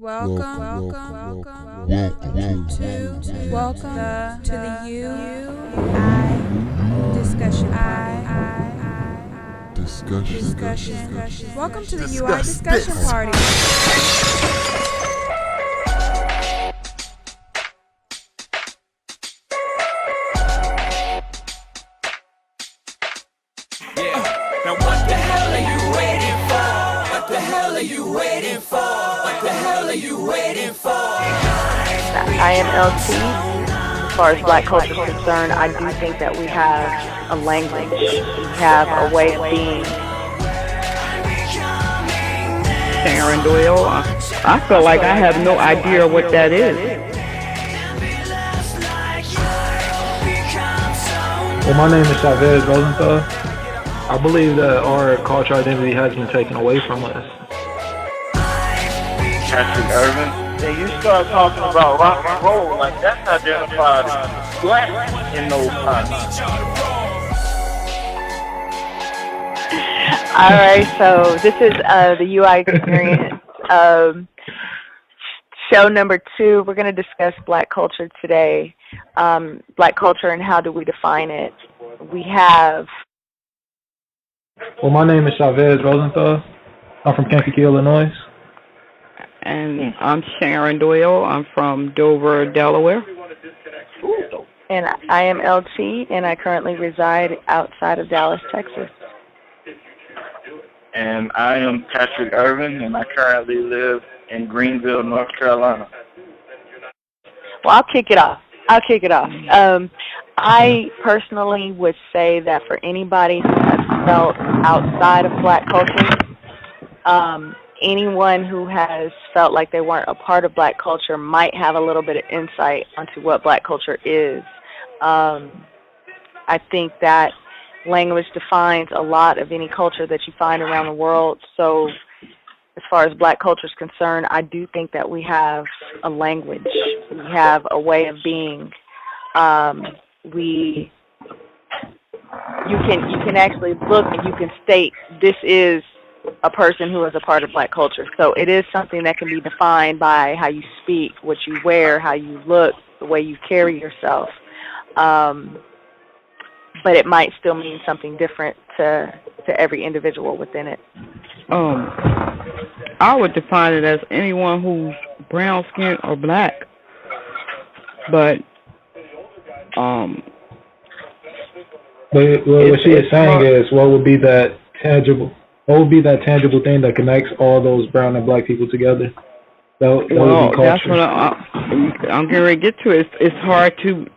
Welcome to the I discussion. Welcome to the UI discussion party. Now what the hell are you waiting for? What the hell are you waiting for? What the hell are you waiting for? I am LT. As far as Black culture is concerned, I do think that we have a language, we have a way of being. Sharon Doyle. I feel like I have no idea what that is. Well, my name is Chavez Rosenthal. I believe that our cultural identity has been taken away from us. Patrick Irvin. Then you start talking about rock and roll, like that's identified as black in those times. All right, so this is the UI experience. Show number 2. We're going to discuss Black culture today. Black culture and how do we define it? We have. Well, my name is Chavez Rosenthal. I'm from Kankakee, Illinois. And I'm Sharon Doyle. I'm from Dover, Delaware. And I am LT, and I currently reside outside of Dallas, Texas. And I am Patrick Irvin, and I currently live in Greenville, North Carolina. Well, I'll kick it off. I personally would say that for anybody who has felt outside of Black culture, anyone who has felt like they weren't a part of Black culture might have a little bit of insight onto what Black culture is. I think that language defines a lot of any culture that you find around the world. So as far as Black culture is concerned, I do think that we have a language. We have a way of being. You can actually look and you can state this is a person who is a part of Black culture. So it is something that can be defined by how you speak, what you wear, how you look, the way you carry yourself. But it might still mean something different to every individual within it. I would define it as anyone who's brown skin or black. But what she is saying is, what would be that tangible thing that connects all those brown and black people together? That would be culture. That's what I'm getting ready to get to. It's hard to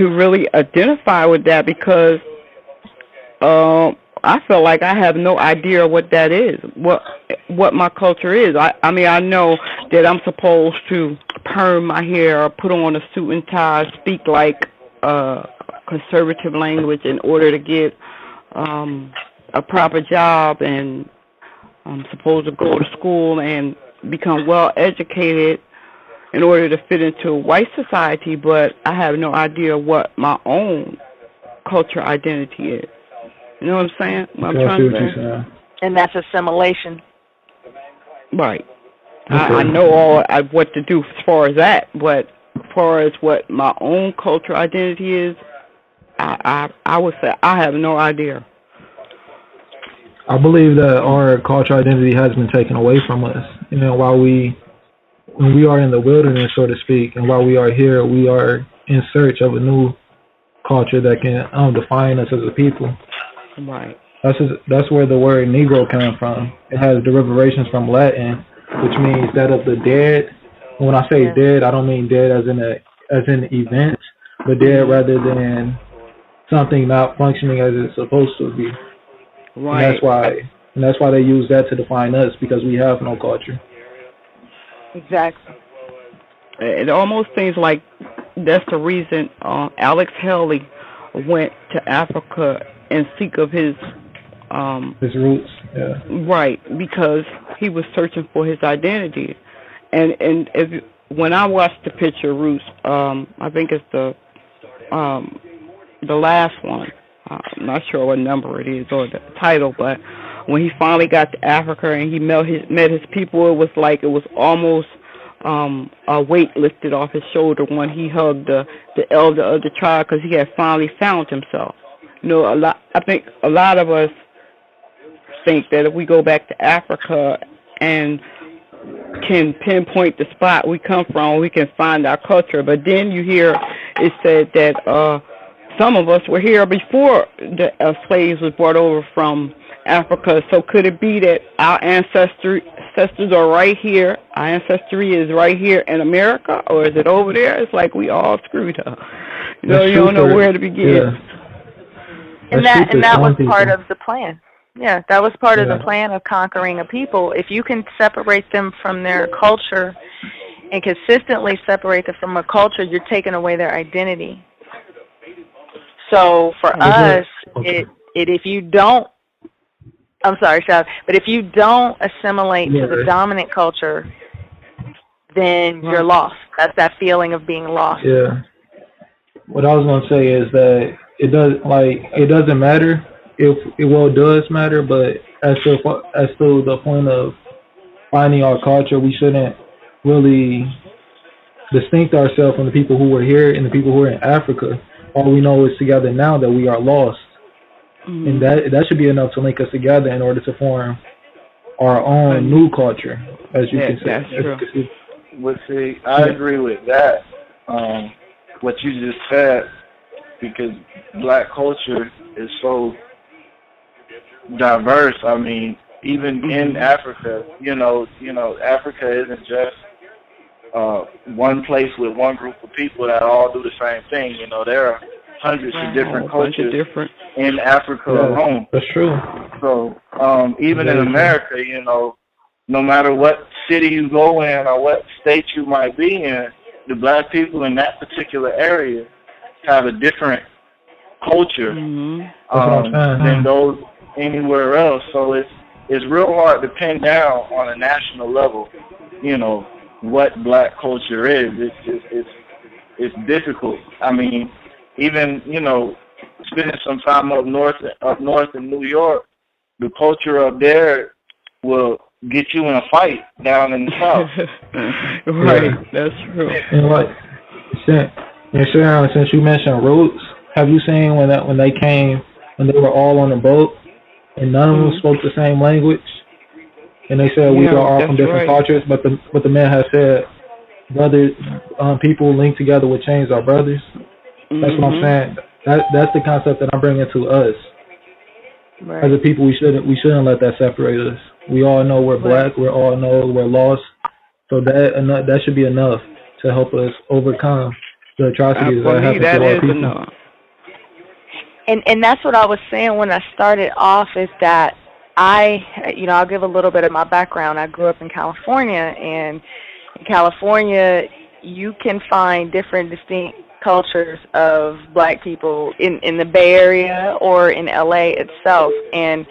really identify with that because I feel like I have no idea what that is, what my culture is. I mean, I know that I'm supposed to perm my hair or put on a suit and tie, speak like conservative language in order to get a proper job, and I'm supposed to go to school and become well educated in order to fit into white society, but I have no idea what my own culture identity is. You know what I'm saying? What I'm trying to say? And that's assimilation. Right. Okay. I know what to do as far as that, but as far as what my own culture identity is, I would say I have no idea. I believe that our cultural identity has been taken away from us. You know, when we are in the wilderness, so to speak, and while we are here, we are in search of a new culture that can define us as a people. Right. That's where the word Negro came from. It has derivations from Latin, which means that of the dead. When I say dead, I don't mean dead as in event, but dead rather than something not functioning as it's supposed to be. Right. And that's why they use that to define us, because we have no culture. Exactly. It almost seems like that's the reason Alex Haley went to Africa in seek of his roots. Yeah. Right, because he was searching for his identity, and when I watched the picture Roots, I think it's the last one. I'm not sure what number it is or the title, but when he finally got to Africa and he met his people, it was almost a weight lifted off his shoulder when he hugged the elder of the tribe, because he had finally found himself. I think a lot of us think that if we go back to Africa and can pinpoint the spot we come from, we can find our culture. But then you hear it said that some of us were here before the slaves was brought over from Africa. So could it be that our ancestors are right here? Our ancestry is right here in America, or is it over there? It's like we all screwed up. You don't know where to begin. Yeah. And that was part of the plan. Yeah, that was part of the plan of conquering a people. If you can separate them from their culture and consistently separate them from a culture, you're taking away their identity. So for us, if you don't, I'm sorry, Shav, but if you don't assimilate to the dominant culture, then you're lost. That's that feeling of being lost. Yeah. What I was gonna say is that it doesn't matter. It does matter, but as to the point of finding our culture, we shouldn't really distinct ourselves from the people who were here and the people who are in Africa. All we know is together now that we are lost, and that should be enough to link us together in order to form our own new culture, as you can say. That's true. Well, see, I agree with that. What you just said, because black culture is so diverse. I mean, even in Africa, Africa isn't just one place with one group of people that all do the same thing. There are hundreds of different cultures in Africa alone. That's true. So even in America, no matter what city you go in or what state you might be in, the black people in that particular area have a different culture than those anywhere else. So it's real hard to pin down on a national level, what black culture is. It's difficult. I mean, even spending some time up north in New York, the culture up there will get you in a fight down in the south. Right, that's true. And Sharon, since you mentioned roots, have you seen when they were all on the boat and none of them spoke the same language, and they said we are all from different cultures, but the man has said, brothers, people linked together with chains are brothers. That's what I'm saying. That's the concept that I'm bringing to us. Right. As a people, we shouldn't let that separate us. We all know we're black. We all know we're lost. So that should be enough to help us overcome the atrocities that happen to our people. Enough. And that's what I was saying when I started off, is that I'll give a little bit of my background. I grew up in California, and in California, you can find different distinct cultures of black people in the Bay Area or in LA itself. And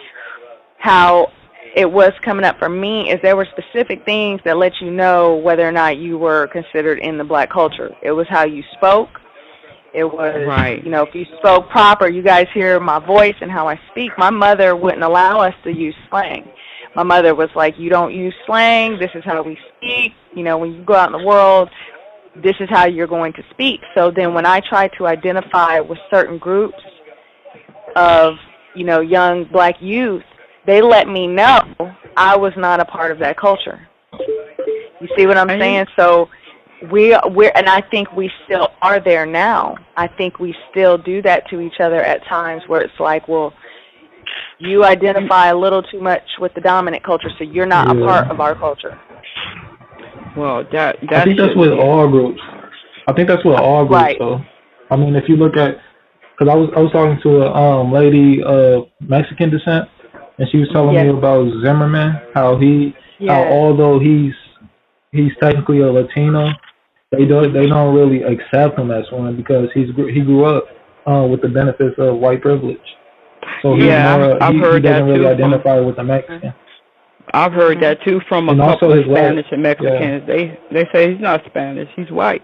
how it was coming up for me is there were specific things that let you know whether or not you were considered in the black culture. It was how you spoke. It was, if you spoke proper, you guys hear my voice and how I speak. My mother wouldn't allow us to use slang. My mother was like, you don't use slang. This is how we speak. When you go out in the world, this is how you're going to speak. So then when I tried to identify with certain groups of, young black youth, they let me know I was not a part of that culture. You see what I'm saying? So we're, and I think we still are there now. I think we still do that to each other at times, where it's like, well, you identify a little too much with the dominant culture, so you're not a part of our culture. Well, I think that's with all groups. Right. Though. I mean, if you look at, because I was talking to a lady of Mexican descent, and she was telling me about Zimmerman, how although he's technically a Latino, they don't really accept him as one, because he grew up with the benefits of white privilege. So he doesn't really identify with the Mexican. I've heard that too from a couple of Spanish and Mexicans. Yeah. They say he's not Spanish, he's white.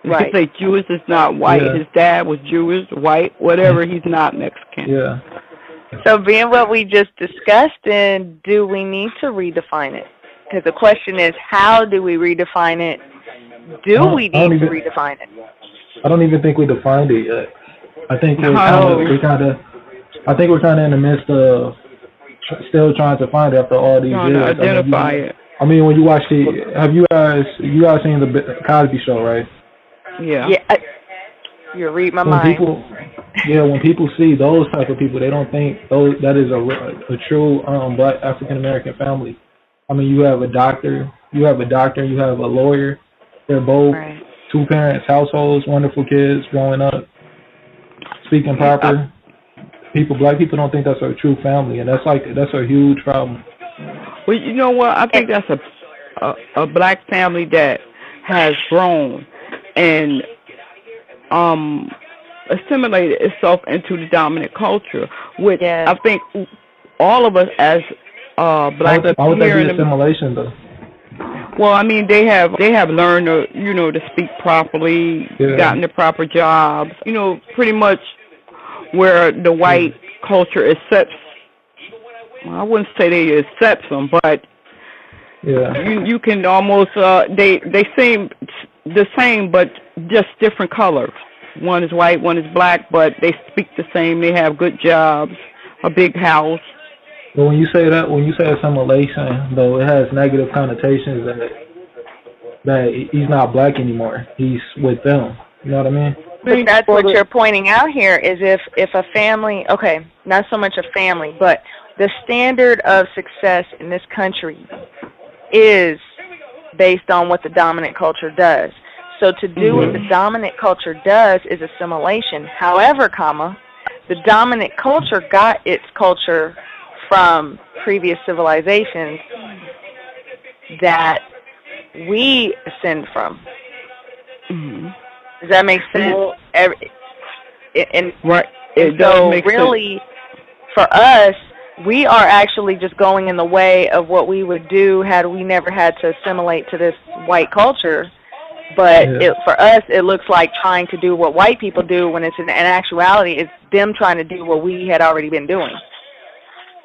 Right. They say Jewish is not white. Yeah. His dad was Jewish, white, whatever. He's not Mexican. Yeah. So being what we just discussed, then do we need to redefine it? Because the question is, how do we redefine it? Do we need to redefine it? I don't even think we defined it yet. I think we're kind of in the midst of still trying to find it after all these years. Identify it. I mean, when you watch have you guys seen the Cosby Show, right? Yeah. Yeah. You read my mind. When people see those type of people, they don't think that is a true Black African American family. I mean, you have a doctor, you have a lawyer. They're both two parents households, wonderful kids growing up, speaking proper. Black people don't think that's a true family, and that's a huge problem. Well, you know what? I think that's a Black family that has grown and assimilated itself into the dominant culture, which I think all of us as Black people. Why would that be assimilation, though? Well, I mean, they have learned to speak properly, gotten the proper jobs, pretty much where the white culture accepts. Well, I wouldn't say they accept them, but you can almost they seem the same, but just different colors. One is white, one is Black, but they speak the same. They have good jobs, a big house. But when you say assimilation, though, it has negative connotations that he's not Black anymore. He's with them. You know what I mean? But that's what you're pointing out here is if a family, okay, not so much a family, but the standard of success in this country is based on what the dominant culture does. So to do what the dominant culture does is assimilation. However, the dominant culture got its culture from previous civilizations that we ascend from. Does that make sense? Right. And so really, for us, we are actually just going in the way of what we would do had we never had to assimilate to this white culture. But for us, it looks like trying to do what white people do when it's in actuality, it's them trying to do what we had already been doing.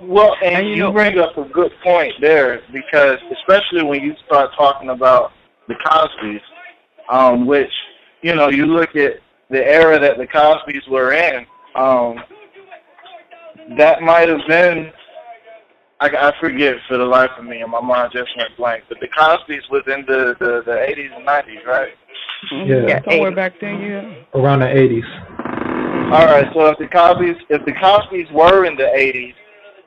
Well, and you bring up a good point there, because especially when you start talking about the Cosbys, which, you look at the era that the Cosbys were in, that might have been, I forget for the life of me, and my mind just went blank, but the Cosbys was in the 80s and 90s, right? Yeah. Somewhere back then, around the 80s. All right, so if the Cosbys were in the 80s,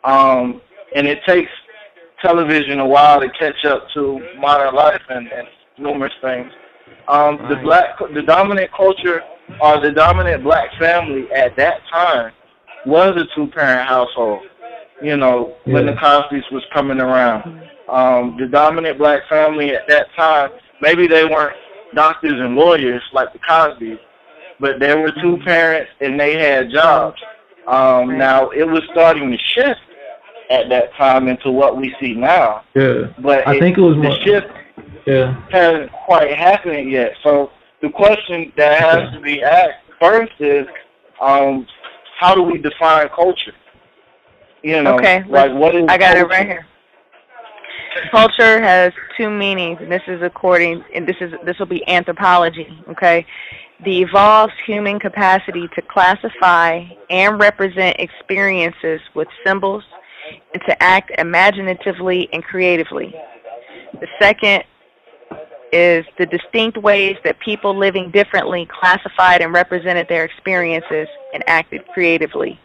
and it takes television a while to catch up to modern life and numerous things, the dominant culture or the dominant Black family at that time was a two-parent household. When the Cosbys was coming around, the dominant Black family at that time, maybe they weren't doctors and lawyers like the Cosbys, but there were two parents and they had jobs. Now it was starting to shift at that time into what we see now. Yeah, but I think it was the shift hasn't quite happened yet. So the question that has to be asked first is, how do we define culture? Okay, like what is I got culture? it right here. Culture has two meanings, and this will be anthropology, okay? The evolved human capacity to classify and represent experiences with symbols and to act imaginatively and creatively. The second is the distinct ways that people living differently classified and represented their experiences and acted creatively.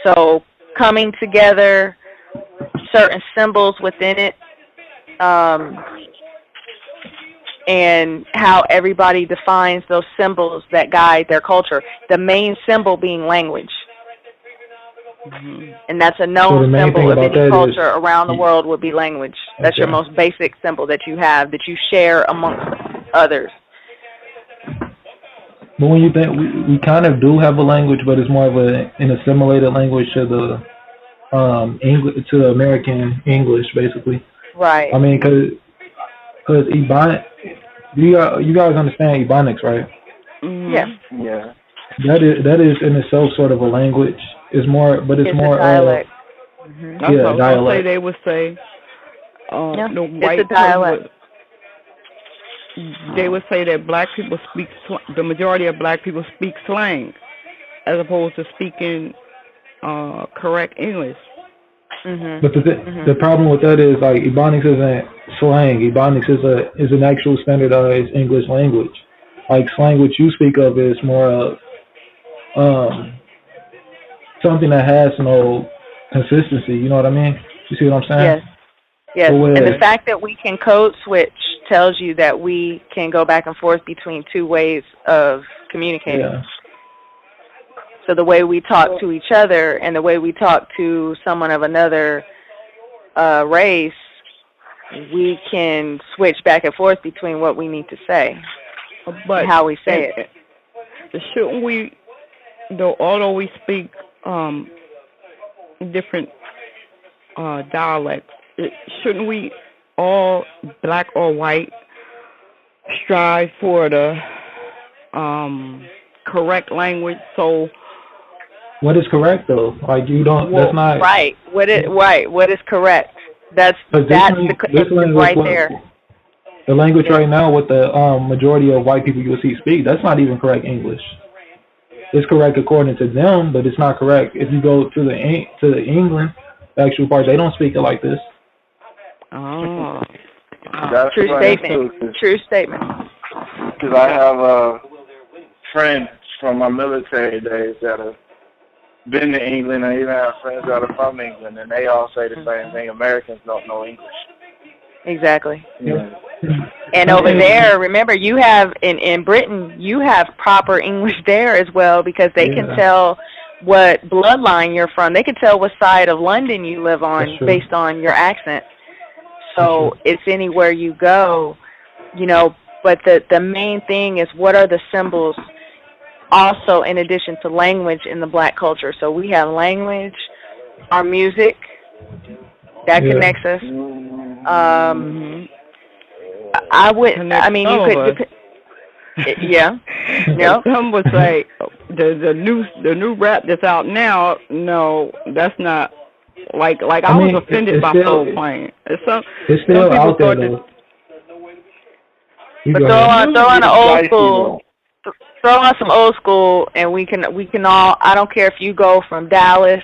So coming together, certain symbols within it, and how everybody defines those symbols that guide their culture. The main symbol being language. And that's a known symbol of any culture around the world would be language. That's your most basic symbol that you have, that you share amongst others. But when you think, we kind of do have a language, but it's more of an assimilated language to the English, to American English, basically. Right. I mean, because Ebonics, you guys understand Ebonics, right? Yeah. Yeah. That is in itself sort of a language, It's more, but it's It's more a dialect. Hmm. That's what I was gonna say. dialect. They would say Yeah, the it's a white person dialect. they would say that black people speak the majority of black people speak slang as opposed to speaking correct English. Mhm. But the Mhm. problem with that is like Ebonics isn't slang. Ebonics is an actual standardized English language. Like slang, which you speak of, is more of um, something that has no consistency. You know what I mean? You see what I'm saying? Yes. Yes. So And the where, fact that we can code switch tells you that we can go back and forth between two ways of communicating. yeah, So the way we talk to each other and the way we talk to someone of another race, we can switch back and forth between what we need to say But and how we say it. shouldn't we, although we speak different dialects, shouldn't we all, black or white, strive for the correct language? So what is correct though? Like you don't. Well, That's not. right. What is correct? That's Because this it's language, right there. the language Yeah. right now, with the majority of white people you will see speak, that's not even correct English. It's correct according to them, but it's not correct if you go to the England, the actual part, they don't speak it like this. oh, That's True funny statement. too, True statement. because I have friends from my military days that have been to England. I even have friends that are from England, and they all say the same thing. Americans don't know English. Exactly. Yeah. And over there, remember, you have in Britain, you have proper English there as well, because they can Yeah. tell what bloodline you're from. They can tell what side of London you live on That's true. based on your accent. That's So true. it's anywhere you go, you know. But the main thing is, what are the symbols also in addition to language in the black culture? So we have language, our music, that Yeah. connects us. mhm. I would. Connect I mean, some you of could. us. Yeah. Yep. Some would say the new rap that's out now. No, that's not like I was mean, offended it's by still Soul Plane. Some still people out there thought that. though. You But go throw ahead. on an old Dicey, school. Throw on some old school, and we can all. I don't care if you go from Dallas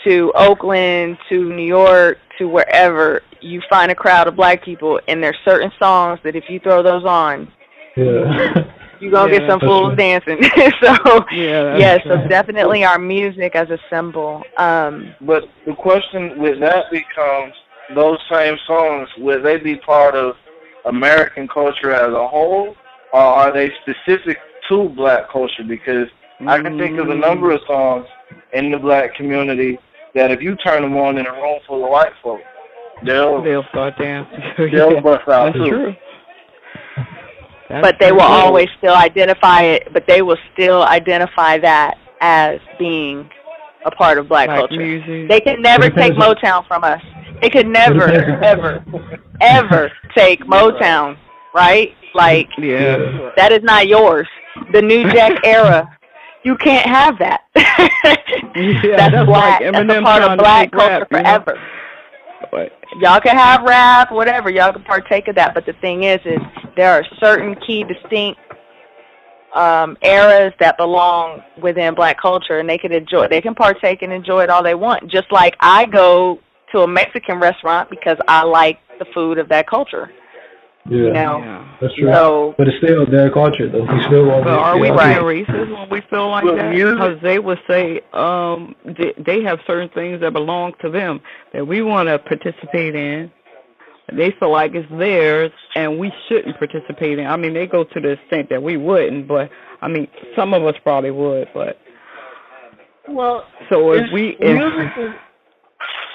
to Oakland to New York to wherever, you find a crowd of black people, and there's certain songs that if you throw those on, Yeah. you're going to get some that's fools true. dancing. So, Yeah, yes, that's so definitely our music as a symbol. But the question with that becomes, those same songs, will they be part of American culture as a whole, or are they specific to black culture? Because I can think of a number of songs in the black community that if you turn them on in a room full of white folk, they'll start dancing. they'll bust out That's too. true. But they will always still identify it, but they will still identify that as being a part of black culture. Music. They can never take Motown from us. They could never, ever take Motown, right? Like, Yeah. that is not yours. The New Jack era, you can't have that. Yeah, that's like black. That's a Eminem part trying of to black take culture rap, you know? forever. But Y'all can have rap, whatever. Y'all can partake of that. But the thing is there are certain key, distinct eras that belong within black culture, and they can partake and enjoy it all they want. Just like I go to a Mexican restaurant because I like the food of that culture. Yeah. You know? yeah. That's true. So, But it's still their culture though. We still won't But get are we being Right. racist when we feel like Well, that? music- Because they would say they have certain things that belong to them that we want to participate in. They feel like it's theirs, and we shouldn't participate in. I mean, they go to the extent that we wouldn't, but I mean, some of us probably would. But so if music is.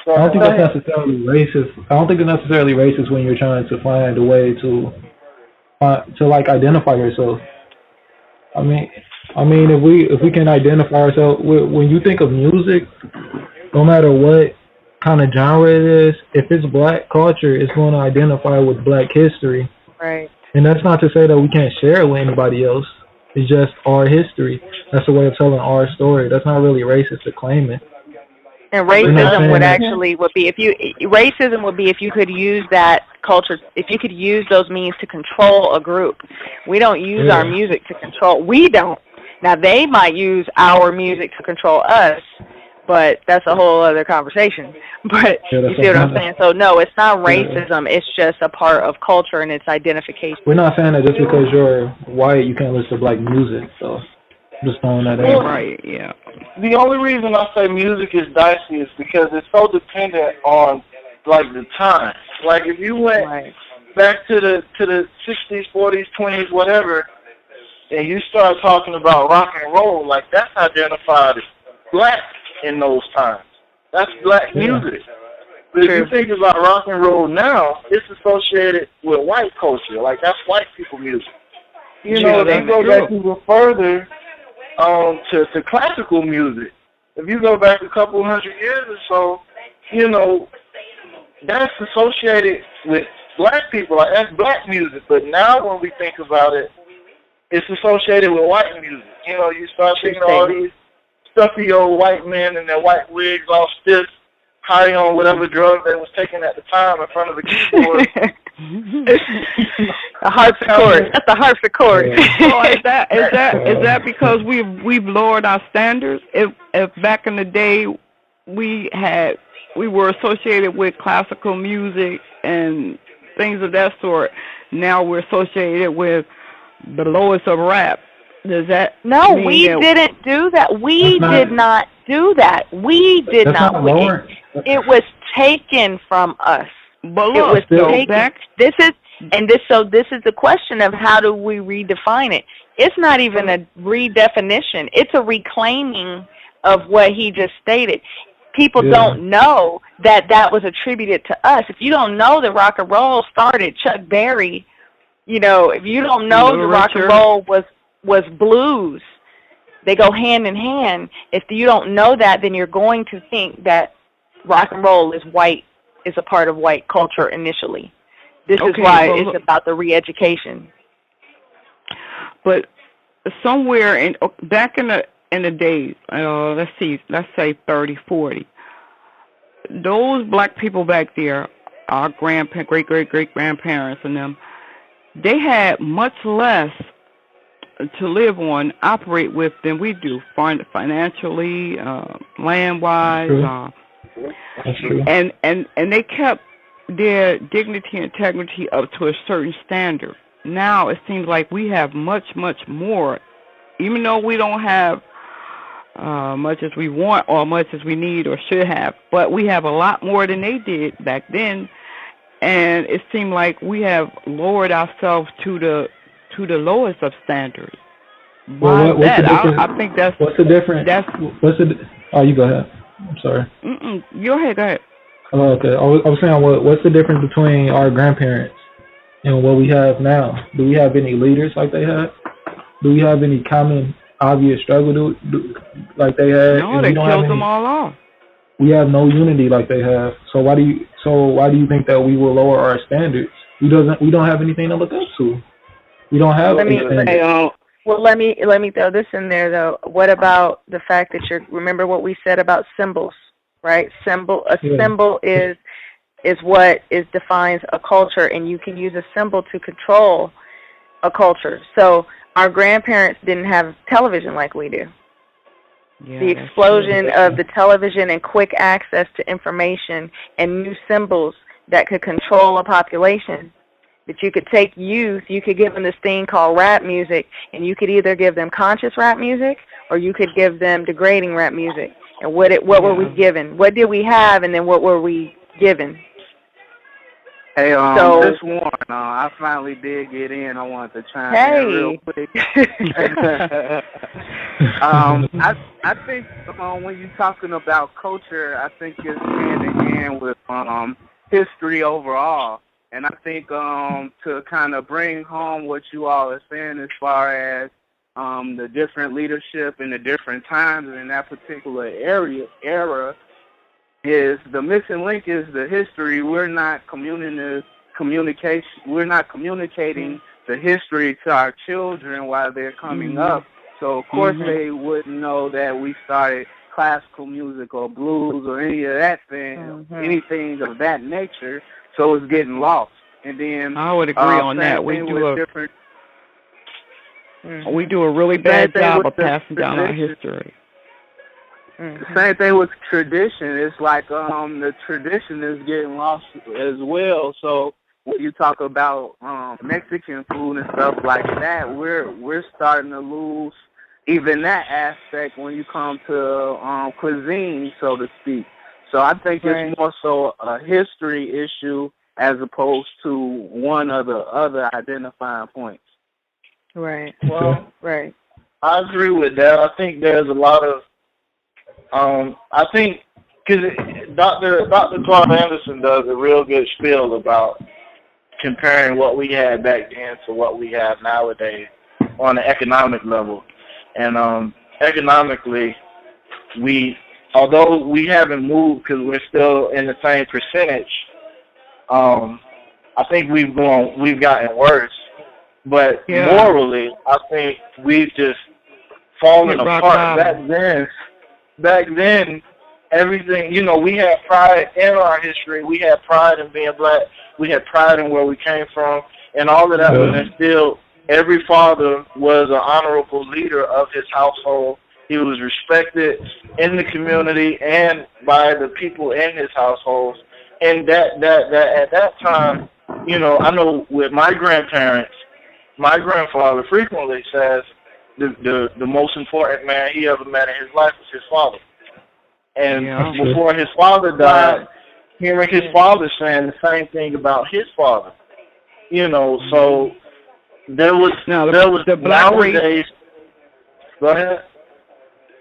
I don't think it's necessarily racist. I don't think it's necessarily racist when you're trying to find a way to like identify yourself. I mean, if we can identify ourselves, when you think of music, no matter what kind of genre it is, if it's black culture, it's going to identify with black history. right. And that's not to say that we can't share it with anybody else. It's just our history. That's a way of telling our story. That's not really racist to claim it. And We're not racism saying would that. actually would be if you racism would be if you could use that culture, if you could use those means to control a group. We don't use our Yeah. music to control. We don't. Now they might use our music to control us, but that's a whole other conversation. But Yeah, you that's see what I'm what saying? So no, it's not Yeah. racism. It's just a part of culture and its identification. We're not saying that just because you're white, you can't listen to black music. So just throwing that in. Right, yeah. The only reason I say music is dicey is because it's so dependent on like the time. Like if you went Right. back to the 60s, 40s, 20s, whatever, and you start talking about rock and roll, like that's identified as black in those times. That's black Yeah. music. But if you think about rock and roll now, it's associated with white culture. Like that's white people music. You know, if you go back even further to classical music, if you go back a couple hundred years or so, you know, that's associated with black people. Like that's black music. But now when we think about it, it's associated with white music. You know, you start thinking all these stuffy old white men in their white wigs all stiff, high on whatever drug they was taking at the time in front of the keyboard. A harpsichord. That's a harpsichord. So is that because we've lowered our standards? If back in the day we were associated with classical music and things of that sort, now we're associated with the lowest of rap. Does that No, mean we didn't do that. We did not do that. We did That's not. not lowering. It was taken from us. But It was look, taken. back, This is the question of how do we redefine it? It's not even a redefinition. It's a reclaiming of what he just stated. People don't know that that was attributed to us. If you don't know that rock and roll started Chuck Berry, you know, if you don't know that rock and roll was blues, they go hand in hand. If you don't know that, then you're going to think that rock and roll is white, is a part of white culture initially. This is why it's about the re-education. But somewhere back in the days, let's say 30, 40, those black people back there, our great-great-great-grandparents and them, they had much less to live on, operate with than we do, financially, land-wise. That's true. And they kept their dignity and integrity up to a certain standard. Now it seems like we have much, much more, even though we don't have much as we want or much as we need or should have, but we have a lot more than they did back then. And it seemed like we have lowered ourselves to the lowest of standards. Well, what's the difference? I think that's what's the difference. Oh, you go ahead. I'm sorry. Go ahead. Oh, okay. I was saying, what's the difference between our grandparents and what we have now? Do we have any leaders like they had? Do we have any common, obvious struggle like they had? No, they killed them all off. We have no unity like they have. So why do you think that we will lower our standards? We don't have anything to look up to. We don't have anything. Well, let me throw this in there though. What about the fact that remember what we said about symbols, right? Symbol is what defines a culture, and you can use a symbol to control a culture. So our grandparents didn't have television like we do. Yeah, the explosion of the television and quick access to information and new symbols that could control a population. That you could take youth, you could give them this thing called rap music, and you could either give them conscious rap music or you could give them degrading rap music. And what were we given? What did we have, and then what were we given? Hey, this one, I finally did get in. I wanted to chime in real quick. I think when you're talking about culture, I think it's hand in hand with history overall. And I think to kind of bring home what you all are saying as far as the different leadership in the different times in that particular era, is the missing link is the history. We're not communicating the history to our children while they're coming up. So of course they wouldn't know that we started classical music or blues or any of that thing, anything of that nature. So it's getting lost. And then I would agree on that. We do a really bad job of passing down our history. The same thing with tradition. It's like the tradition is getting lost as well. So when you talk about Mexican food and stuff like that, we're starting to lose even that aspect when you come to cuisine, so to speak. So I think it's more so a history issue as opposed to one of the other identifying points. Right. Well, Right. I agree with that. I think there's a lot of, I think, because Dr. Clark Anderson does a real good spiel about comparing what we had back then to what we have nowadays on the economic level. And economically, although we haven't moved because we're still in the same percentage, I think we've gotten worse. But morally, I think we've just fallen apart. Back then, everything, we had pride in our history. We had pride in being black. We had pride in where we came from. And all of that was instilled. Every father was an honorable leader of his household. He was respected in the community and by the people in his household. And that at that time, I know with my grandparents, my grandfather frequently says the most important man he ever met in his life was his father. And before his father died, hearing his father saying the same thing about his father. So there was the black nowadays. race. Go ahead.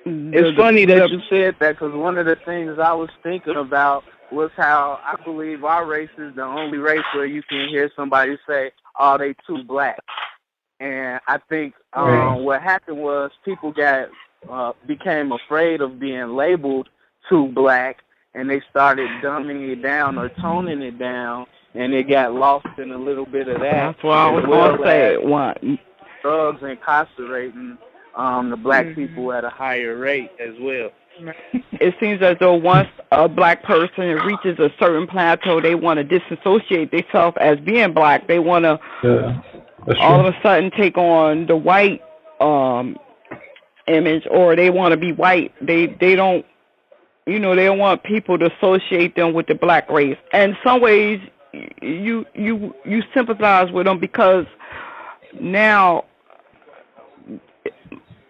It's funny that you said that because one of the things I was thinking about was how I believe our race is the only race where you can hear somebody say, "Oh, they too black." And I think what happened was people became afraid of being labeled too black, and they started dumbing it down or toning it down, and it got lost in a little bit of that. That's what I was going to say. Drugs incarcerating the black people at a higher rate as well. It seems as though once a black person reaches a certain plateau, they want to disassociate themselves as being black. They want to all of a sudden take on the white image, or they want to be white. They don't, they don't want people to associate them with the black race. And in some ways, you sympathize with them because now,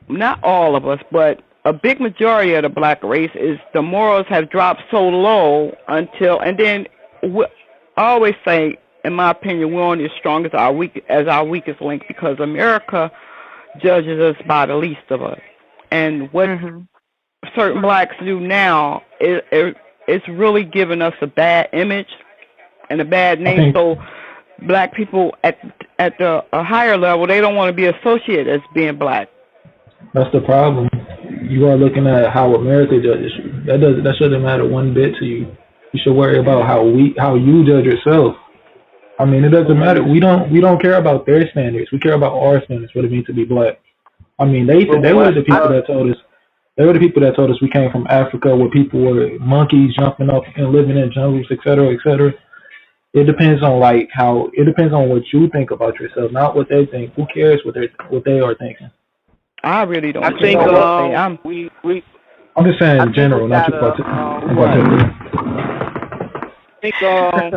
not all of us, but a big majority of the black race is the morals have dropped so low and then I always say, in my opinion, we're only as strong as our weakest link because America judges us by the least of us. And what certain blacks do now, it's really giving us a bad image and a bad name. So black people at a higher level, they don't want to be associated as being black. That's the problem. You are looking at how America judges you. That shouldn't matter one bit to you. You should worry about how you judge yourself. I mean, it doesn't matter. We don't care about their standards. We care about our standards. What it means to be black. I mean, they were the people that told us. They were the people that told us we came from Africa, where people were monkeys jumping up and living in jungles, etc., etc. It depends on what you think about yourself, not what they think. Who cares what they are thinking? I really don't. I think I'm just saying in general, not you particular. I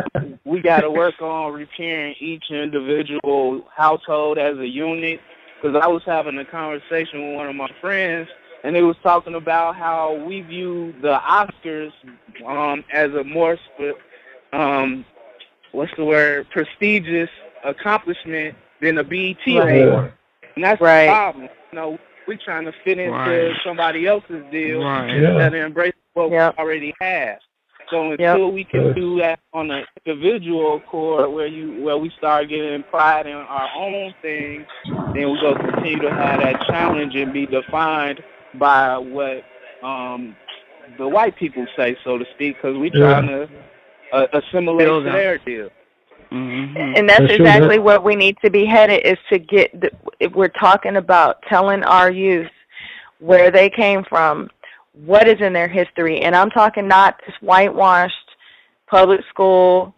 think we got to work on repairing each individual household as a unit. Because I was having a conversation with one of my friends, and they was talking about how we view the Oscars as a more prestigious accomplishment than a BET award. And that's the problem. We're trying to fit into somebody else's deal instead of embrace what we already have. So until we can do that on an individual core where we start getting pride in our own things, then we're going to continue to have that challenge and be defined by what the white people say, so to speak, because we're trying to assimilate to their deal. And that's That's true, exactly what we need to be headed, is to get, if we're talking about telling our youth where they came from, what is in their history. And I'm talking not just whitewashed public school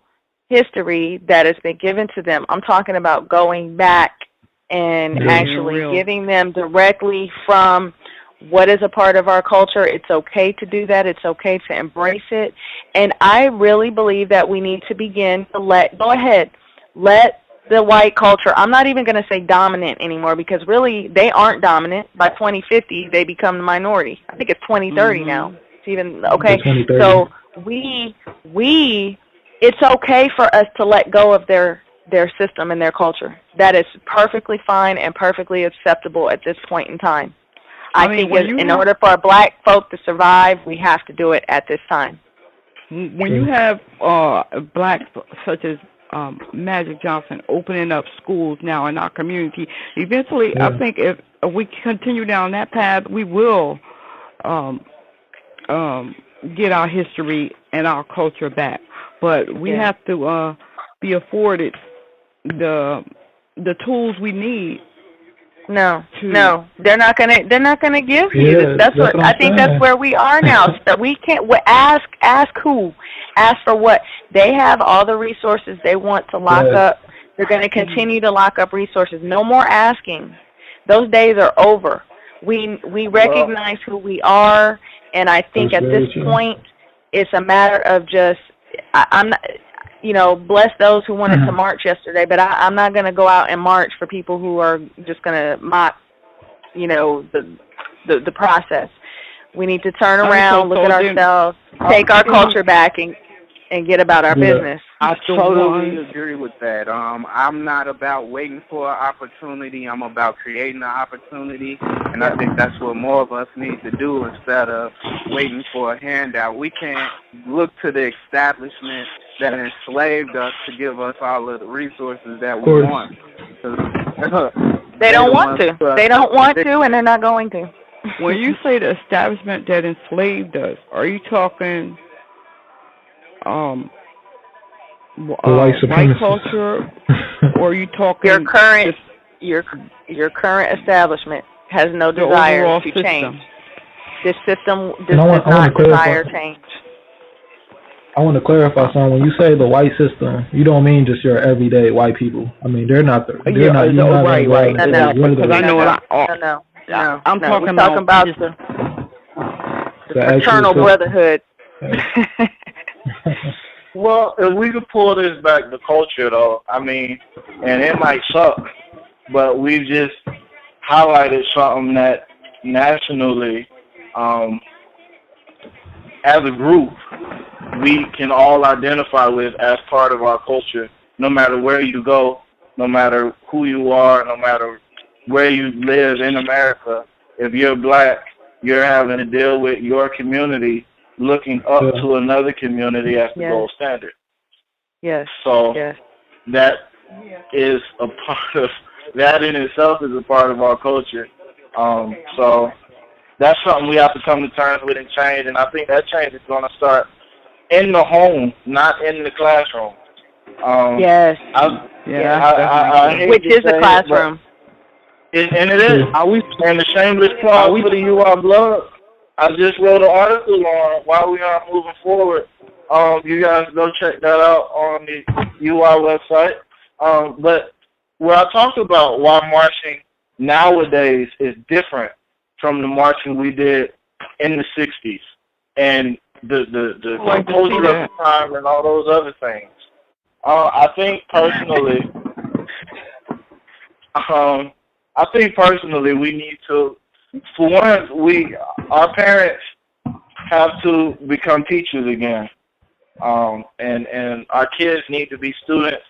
history that has been given to them. I'm talking about going back and actually giving them directly from what is a part of our culture. It's okay to do that. It's okay to embrace it. And I really believe that we need to begin to let the white culture, I'm not even going to say dominant anymore, because really they aren't dominant. By 2050, they become the minority. I think it's 2030 now. It's even, okay. So it's okay for us to let go of their system and their culture. That is perfectly fine and perfectly acceptable at this point in time. I think in order for our black folk to survive, we have to do it at this time. When you have blacks such as Magic Johnson opening up schools now in our community, eventually I think if we continue down that path, we will get our history and our culture back. But we have to be afforded the tools we need. No, they're not gonna give you. That's what I think. That's where we are now. So we can't ask who, ask for what. They have all the resources they want to lock up. They're going to continue to lock up resources. No more asking. Those days are over. We recognize who we are, and I think at this point, it's a matter of just I'm not. Bless those who wanted to march yesterday, but I'm not going to go out and march for people who are just going to mock, the process. We need to turn around, look at ourselves, take our culture back, and get about our business. I totally agree with that. I'm not about waiting for an opportunity. I'm about creating an opportunity, and I think that's what more of us need to do instead of waiting for a handout. We can't look to the establishment that enslaved us to give us all of the resources that we want. They don't want to. They don't want to, and they're not going to. When you say the establishment that enslaved us, are you talking white culture, or are you talking your current establishment has no desire to change. This system does not desire change. I want to clarify something. When you say the white system, you don't mean just your everyday white people. I mean, they're not. Right. Because I know. No. I'm talking about the fraternal brotherhood. Well, if we could pull this back to culture, though, I mean, and it might suck, but we've just highlighted something that nationally, as a group, we can all identify with as part of our culture, no matter where you go, no matter who you are, no matter where you live in America. If you're black, you're having to deal with your community looking up to another community as the gold standard. Yes. So that is a part of, that in itself is a part of our culture. So that's something we have to come to terms with and change, and I think that change is going to start in the home, not in the classroom. Which is the classroom. And it is. And the shameless plug for the UI blog, I just wrote an article on while we are moving forward. You guys go check that out on the UI website. But where I talk about why marching nowadays is different from the marching we did in the 60s and the culture of the time and all those other things. I think personally we need to, for one, our parents have to become teachers again. And our kids need to be students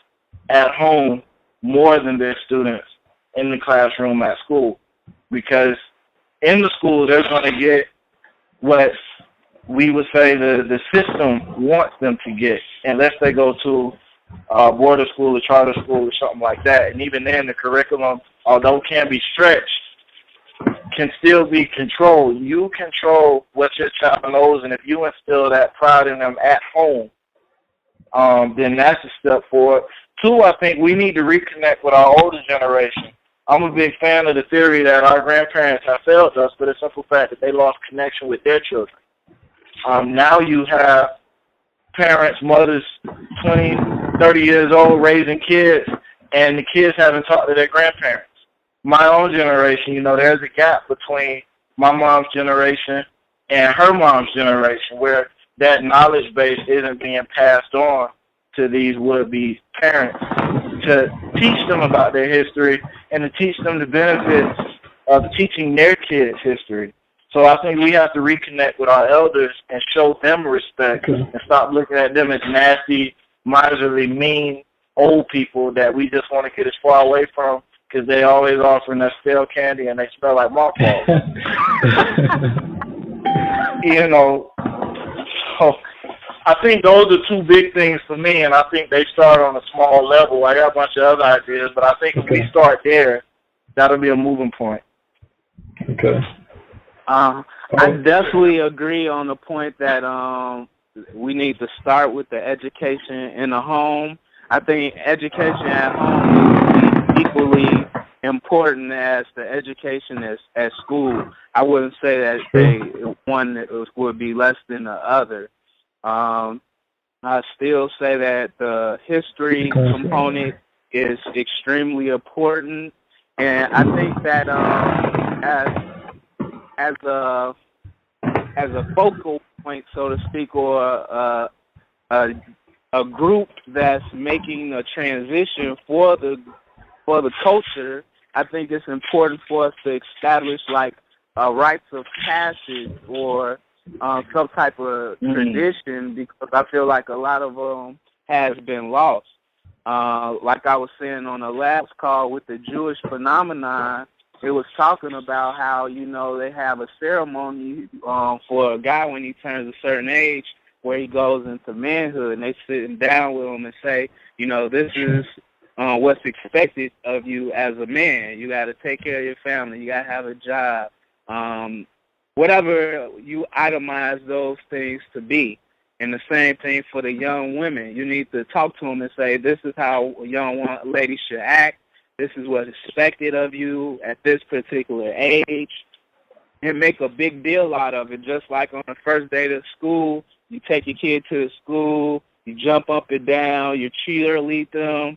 at home more than they're students in the classroom at school. Because in the school, they're going to get what we would say the system wants them to get, unless they go to boarding school or charter school or something like that. And even then, the curriculum, although it can be stretched, can still be controlled. You control what your child knows, and if you instill that pride in them at home, then that's a step forward. Two, I think we need to reconnect with our older generation. I'm a big fan of the theory that our grandparents have failed us for the simple fact that they lost connection with their children. Now you have parents, mothers, 20, 30 years old, raising kids, and the kids haven't talked to their grandparents. My own generation, you know, there's a gap between my mom's generation and her mom's generation where that knowledge base isn't being passed on to these would-be parents to teach them about their history and to teach them the benefits of teaching their kids history. So I think we have to reconnect with our elders and show them respect and stop looking at them as nasty, miserly, mean old people that we just want to get as far away from because they always offering us stale candy and they smell like mothballs. You know, so I think those are two big things for me, and I think they start on a small level. I got a bunch of other ideas, but I think if we start there, that'll be a moving point. Okay. I definitely agree on the point that we need to start with the education in the home. I think education at home is equally important as the education at school. I wouldn't say that one would be less than the other. I still say that the history component is extremely important, and I think that as a focal point, so to speak, or a group that's making a transition for the culture, I think it's important for us to establish like rites of passage or some type of tradition, because I feel like a lot of them has been lost. Like I was saying on the last call with the Jewish phenomenon, it was talking about how, you know, they have a ceremony for a guy when he turns a certain age where he goes into manhood, and they sitting down with him and say, you know, this is what's expected of you as a man. You got to take care of your family. You got to have a job. Whatever you itemize those things to be. And the same thing for the young women. You need to talk to them and say, this is how a young lady should act. This is what's expected of you at this particular age. And make a big deal out of it. Just like on the first day to school, you take your kid to the school, you jump up and down, you cheerlead them.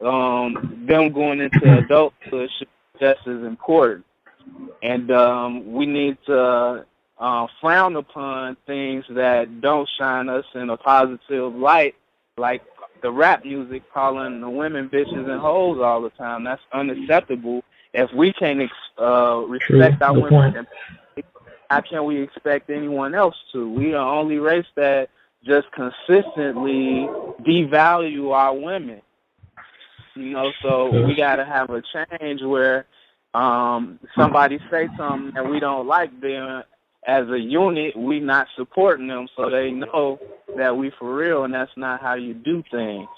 Them going into adulthood is just as important. And we need to frown upon things that don't shine us in a positive light, like the rap music calling the women bitches and hoes all the time. That's unacceptable. If we can't respect our women, how can we expect anyone else to? We are the only race that just consistently devalue our women. You know, so we got to have a change where somebody say something that we don't like, then as a unit, we not supporting them, so they know that we for real, and that's not how you do things.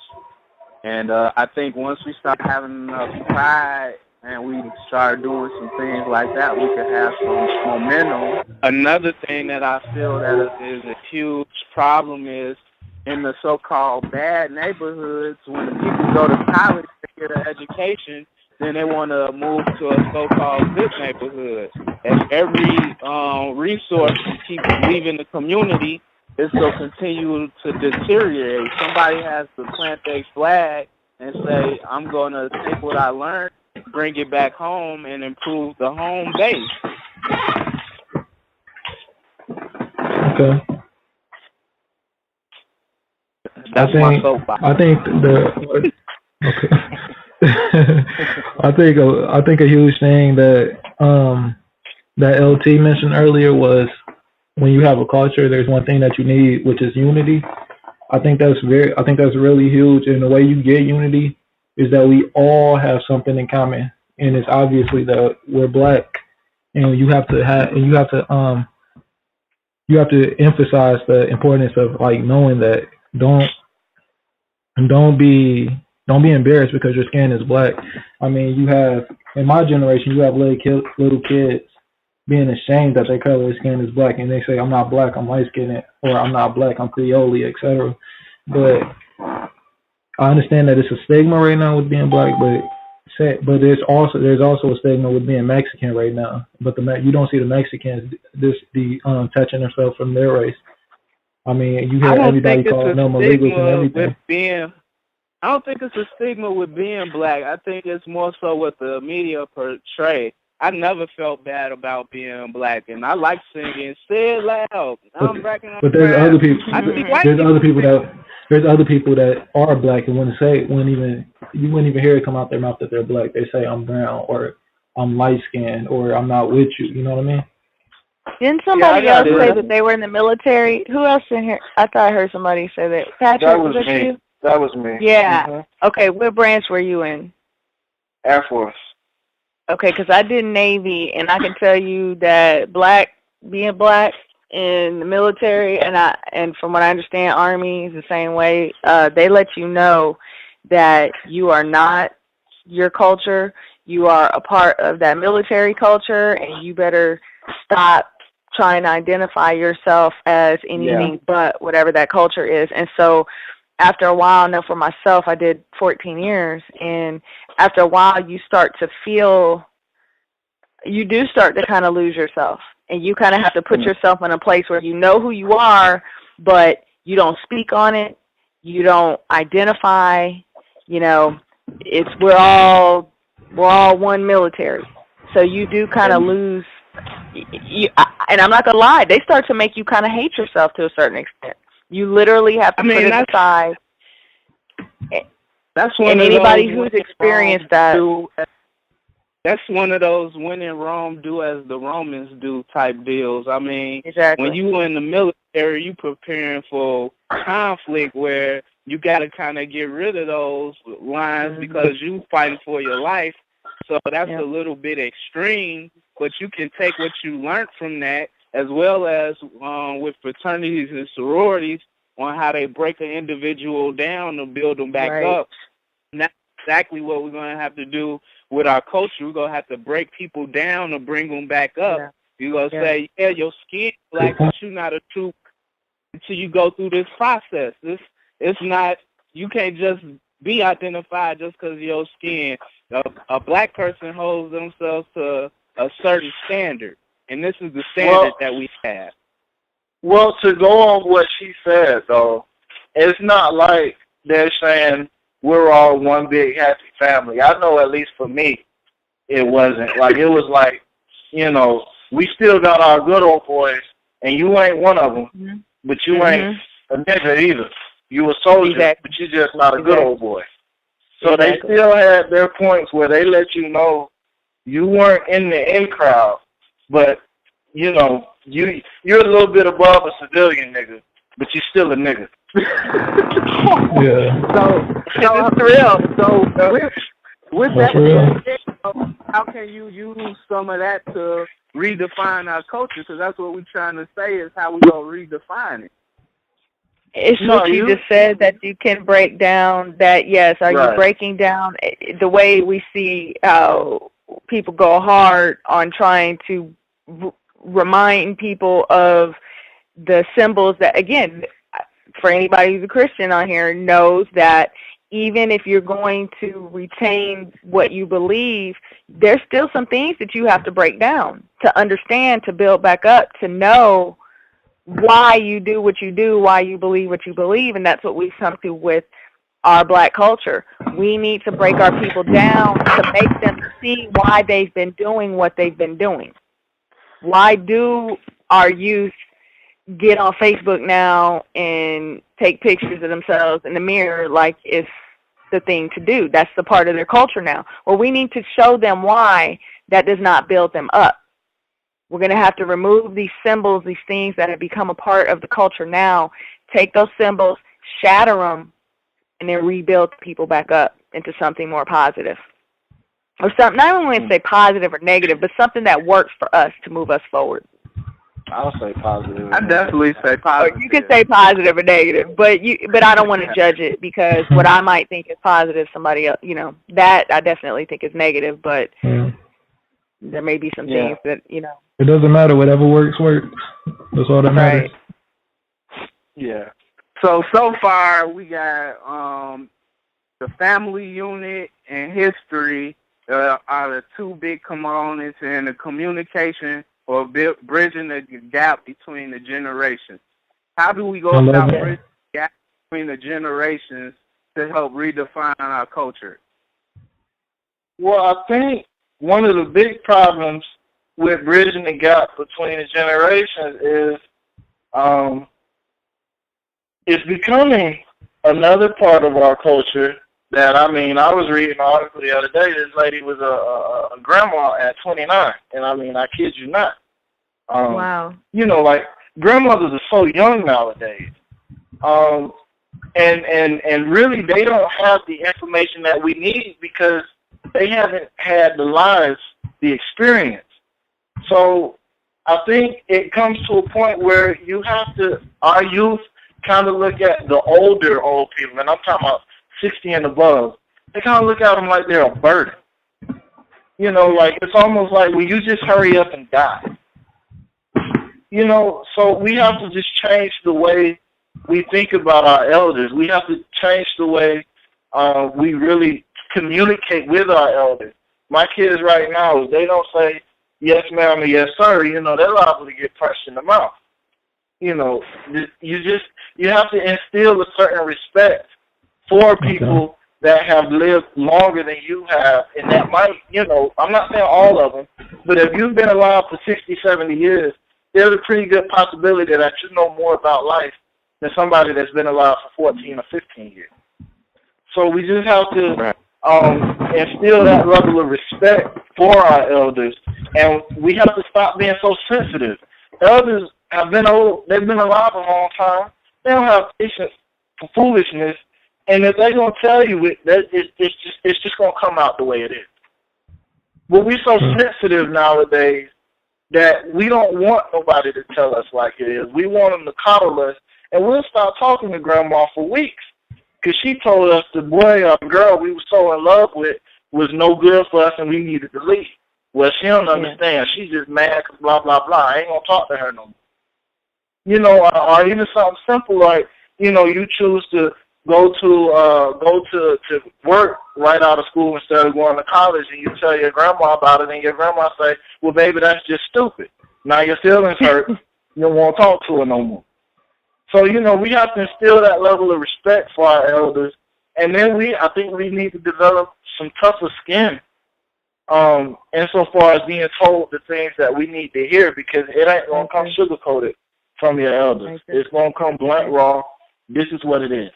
And I think once we start having enough pride and we start doing some things like that, we could have some momentum. Another thing that I feel that is a huge problem is in the so-called bad neighborhoods, when people go to college to get an education, then they want to move to a so-called good neighborhood. And every resource keeps leaving the community, it's going to continue to deteriorate. Somebody has to plant their flag and say, I'm going to take what I learned, bring it back home, and improve the home base. Okay. That's my soapbox. I think I think a huge thing that that LT mentioned earlier was when you have a culture, there's one thing that you need, which is unity. I think that's really huge, and the way you get unity is that we all have something in common, and it's obviously that we're black, and you have to emphasize the importance of like knowing that don't be embarrassed because your skin is black. I mean, you have, in my generation, you have little kids being ashamed that their color of skin is black, and they say, I'm not black, I'm light skinned, or I'm not black, I'm Creole, etc. But I understand that it's a stigma right now with being black, but there's also a stigma with being Mexican right now. But you don't see the Mexicans touching themselves from their race. I mean, you hear everybody calling them illegals and everything. I don't think it's a stigma with being black. I think it's more so what the media portray. I never felt bad about being black, and I like singing. Say it loud. But there's other people. There's other people that are black and you wouldn't even hear it come out their mouth that they're black. They say I'm brown or I'm light skinned or I'm not with you. You know what I mean? Didn't somebody else say that they were in the military? Who else in here? I thought I heard somebody say that. Patrick, that was me. You? That was me. Yeah. Mm-hmm. Okay, what branch were you in? Air Force. Okay, because I did Navy, and I can tell you that being black in the military, and from what I understand, Army is the same way. They let you know that you are not your culture. You are a part of that military culture, and you better stop trying to identify yourself as anything but whatever that culture is. And so after a while, I know for myself, I did 14 years, and after a while, you do start to kind of lose yourself, and you kind of have to put yourself in a place where you know who you are, but you don't speak on it, you don't identify, we're all one military, so you do kind of lose. And I'm not gonna lie, they start to make you kind of hate yourself to a certain extent. You literally have to put it aside. That's one. And anybody who's experienced that. That's one of those when in Rome, do as the Romans do type deals. I mean, exactly. When you in the military, you preparing for conflict where you got to kind of get rid of those lines because you fighting for your life. So that's a little bit extreme, but you can take what you learned from that, as well as with fraternities and sororities, on how they break an individual down to build them back up. And that's exactly what we're going to have to do with our culture. We're going to have to break people down to bring them back up. Yeah. You're going to say, your skin black, but you're not a true until you go through this process. It's not, you can't just be identified just because of your skin. A black person holds themselves to a certain standard, and this is the standard that we have. Well, to go on what she said, though, it's not like they're saying we're all one big happy family. I know at least for me, it wasn't. Like, it was like, we still got our good old boys, and you ain't one of them, but you ain't a nigga either. You a soldier, but you just not a good old boy. So they still had their points where they let you know you weren't in the in crowd, but, you're a little bit above a civilian nigga, but you're still a nigga. So it's real. So with that, how can you use some of that to redefine our culture? Because that's what we're trying to say is how we going to redefine it. It's what you just said, that you can break down that, yes. Are you breaking down the way we see how people go hard on trying to remind people of the symbols that, again, for anybody who's a Christian on here knows that even if you're going to retain what you believe, there's still some things that you have to break down to understand, to build back up, to know why you do what you do, why you believe what you believe, and that's what we've come to with our black culture. We need to break our people down to make them see why they've been doing what they've been doing. Why do our youth get on Facebook now and take pictures of themselves in the mirror like it's the thing to do? That's the part of their culture now. Well, we need to show them why that does not build them up. We're going to have to remove these symbols, these things that have become a part of the culture now, take those symbols, shatter them, and then rebuild people back up into something more positive. Or something, I don't want to say positive or negative, but something that works for us to move us forward. I'll say positive. I definitely say positive. Or you can say positive or negative, but I don't want to judge it, because what I might think is positive, somebody else, that I definitely think is negative, but there may be some things that, It doesn't matter. Whatever works. That's all that matters. Yeah. So far we got the family unit and history are the two big components in the communication or bridging the gap between the generations. How do we go about bridging the gap between the generations to help redefine our culture? Well, I think one of the big problems with bridging the gap between the generations is it's becoming another part of our culture that, I mean, I was reading an article the other day. This lady was a grandma at 29, and I mean, I kid you not. Wow. You know, like, grandmothers are so young nowadays. And really, they don't have the information that we need because they haven't had the lives, the experience. So I think it comes to a point where you have to, our youth kind of look at the older old people, and I'm talking about 60 and above. They kind of look at them like they're a burden. You know, like it's almost like, will you just hurry up and die? You know, so we have to just change the way we think about our elders. We have to change the way we really communicate with our elders. My kids right now, they don't say yes ma'am or yes sir, you know, they're liable to get punched in the mouth. You know, you have to instill a certain respect for people that have lived longer than you have, and that might, you know, I'm not saying all of them, but if you've been alive for 60, 70 years, there's a pretty good possibility that you know more about life than somebody that's been alive for 14 or 15 years. So we just have to instill that level of respect for our elders, and we have to stop being so sensitive. Elders have been old, they've been alive a long time. They don't have patience for foolishness, and if they're gonna tell you it, it's just gonna come out the way it is. But we're so sensitive nowadays that we don't want nobody to tell us like it is. We want them to coddle us, and we'll stop talking to grandma for weeks because she told us the boy or girl we were so in love with was no good for us and we needed to leave. Well, she don't understand. She's just mad because blah, blah, blah. I ain't going to talk to her no more. You know, or even something simple like, you know, you choose to go to work right out of school instead of going to college, and you tell your grandma about it, and your grandma say, well, baby, that's just stupid. Now your feelings hurt. You don't want to talk to her no more. So, you know, we have to instill that level of respect for our elders, and then I think we need to develop some tougher skin insofar as being told the things that we need to hear, because it ain't going to come sugar-coated from your elders. It's going to come blunt raw. This is what it is.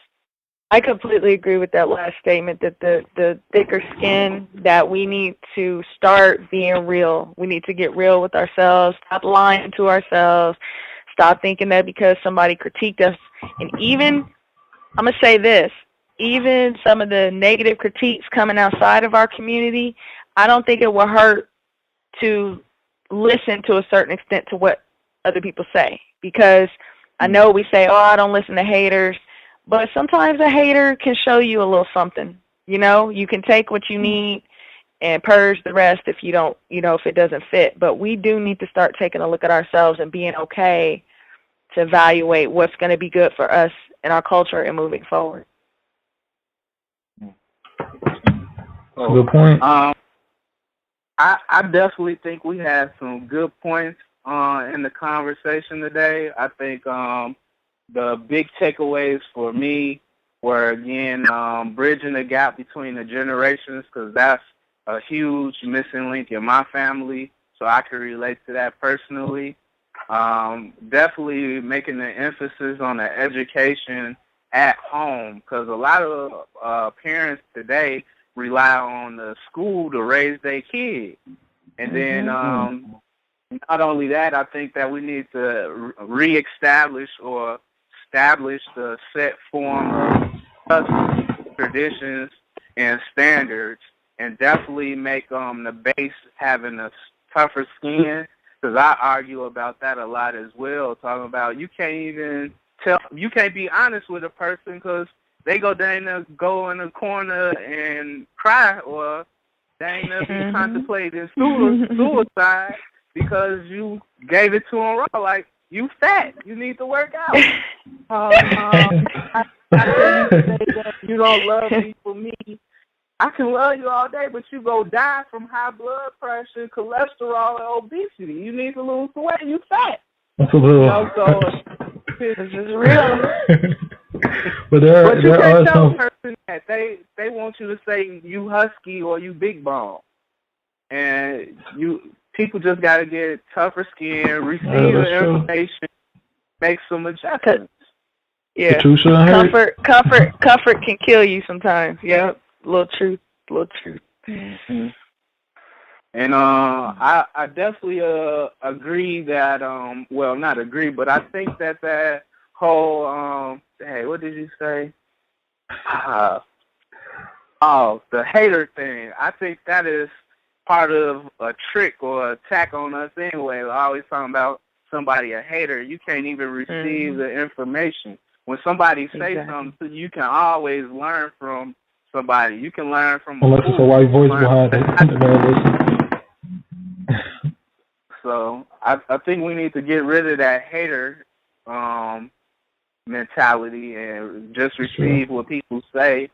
I completely agree with that last statement, that the thicker skin, that we need to start being real. We need to get real with ourselves, stop lying to ourselves, stop thinking that because somebody critiqued us. And even, I'm going to say this, even some of the negative critiques coming outside of our community, I don't think it will hurt to listen to a certain extent to what other people say. Because I know we say, oh, I don't listen to haters. But sometimes a hater can show you a little something. You know, you can take what you need and purge the rest if you don't, you know, if it doesn't fit. But we do need to start taking a look at ourselves and being okay to evaluate what's going to be good for us and our culture and moving forward. Good point. I definitely think we had some good points in the conversation today. I think the big takeaways for me were, again, bridging the gap between the generations, because that's a huge missing link in my family, so I can relate to that personally. Definitely making the emphasis on the education at home, because a lot of parents today rely on the school to raise their kids. And then not only that, I think that we need to reestablish or establish the set form of traditions and standards, and definitely make the base having a tougher skin, because I argue about that a lot as well, talking about you can't be honest with a person because they go down there, go in the corner and cry, or they ain't never contemplating suicide because you gave it to them raw, like, you fat, you need to work out. I think you don't love me for me, I can love you all day, but you go die from high blood pressure, cholesterol, and obesity. You need to lose the weight. You fat. That's a little. You know, so this is real. But there you are can't tell some. a person that they want you to say you husky or you big bone, and people just got to get tougher skin, receive the information, make some adjustments. Yeah, The truth shouldn't hurt. comfort can kill you sometimes. Yep, little truth. Mm-hmm. And I definitely agree that well, not agree, but I think that whole hey, what did you say? The hater thing. I think that is part of a trick or attack on us anyway. I always talking about somebody a hater. You can't even receive the information. When somebody say something to you, you can always learn from somebody. You can learn from unless it's a white voice behind it. So I think we need to get rid of that hater mentality and just receive what people say.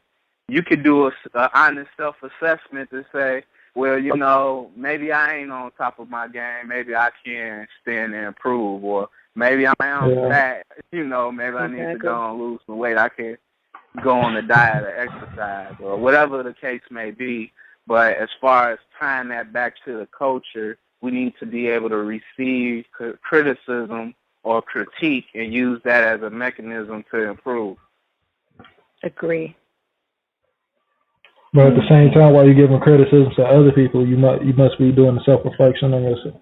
You could do a honest self-assessment to say, well, you know, maybe I ain't on top of my game. Maybe I can stand and improve, or maybe I am fat. You know, maybe I need to go and lose some weight. I can go on a diet or exercise or whatever the case may be. But as far as tying that back to the culture, we need to be able to receive criticism or critique and use that as a mechanism to improve. Agree. But at the same time, while you're giving criticism to other people, you must be doing the self-reflection on yourself.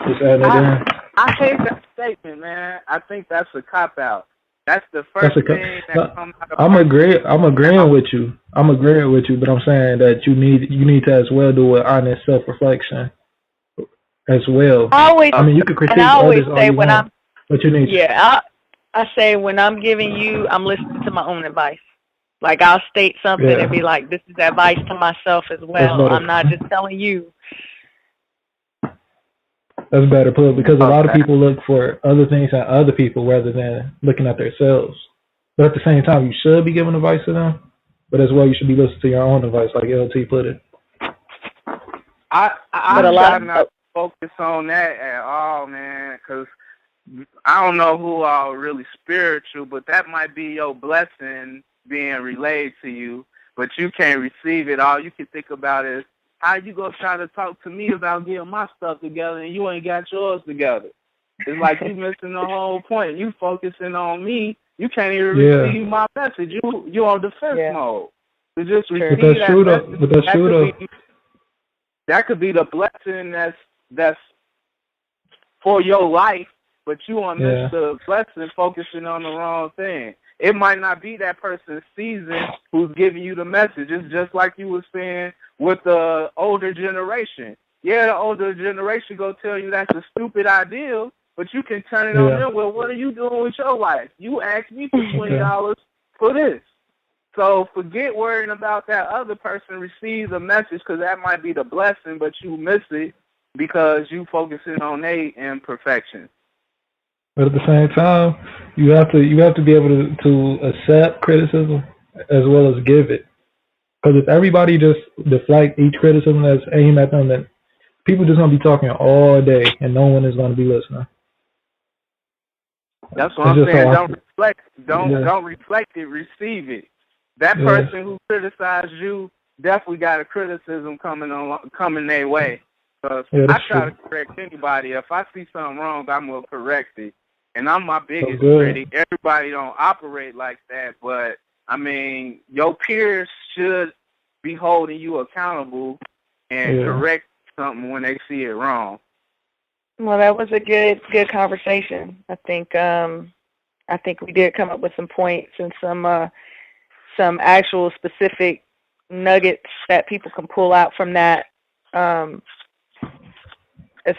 Just add that in. I hate that statement, man. I think that's a cop-out. That's the first thing that comes out of I'm agreeing with you. But I'm saying that you need to as well do an honest self-reflection as well. I mean, you can critique others all you want, but you need. Yeah, I say when I'm giving you, I'm listening to my own advice. Like I'll state something and be like, "This is advice to myself as well. I'm not just telling you." That's better put, because a lot of people look for other things at other people rather than looking at themselves. But at the same time, you should be giving advice to them, but as well, you should be listening to your own advice, like LT put it. I try not to focus on that at all, man, because I don't know who are really spiritual, but that might be your blessing being relayed to you, but you can't receive it. All you can think about is, how you gonna try to talk to me about getting my stuff together and you ain't got yours together? It's like you missing the whole point. You focusing on me. You can't even receive my message. You on defense mode. To just receive that message, that could be the blessing that's for your life, but you on this the blessing focusing on the wrong thing. It might not be that person's season who's giving you the message. It's just like you were saying with the older generation. Yeah, the older generation go tell you that's a stupid idea, but you can turn it on them. Well, what are you doing with your life? You asked me for $20 for this. So forget worrying about that other person receives a message, because that might be the blessing, but you miss it because you focusing on their imperfections. But at the same time, you have to be able to accept criticism as well as give it. Because if everybody just deflect each criticism that's aimed at them, then people just gonna be talking all day and no one is gonna be listening. That's what I'm saying. Don't reflect it, receive it. That person who criticized you definitely got a criticism coming their way. Because I try to correct anybody. If I see something wrong, I'm gonna correct it. And I'm my biggest critic. Everybody don't operate like that, but I mean, your peers should be holding you accountable and correct something when they see it wrong. Well, that was a good conversation. I think we did come up with some points and some actual specific nuggets that people can pull out from that, as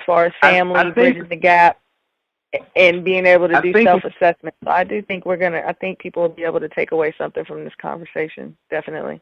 far as family, bridging the gap, and being able to do self-assessment. So I do think I think people will be able to take away something from this conversation, definitely.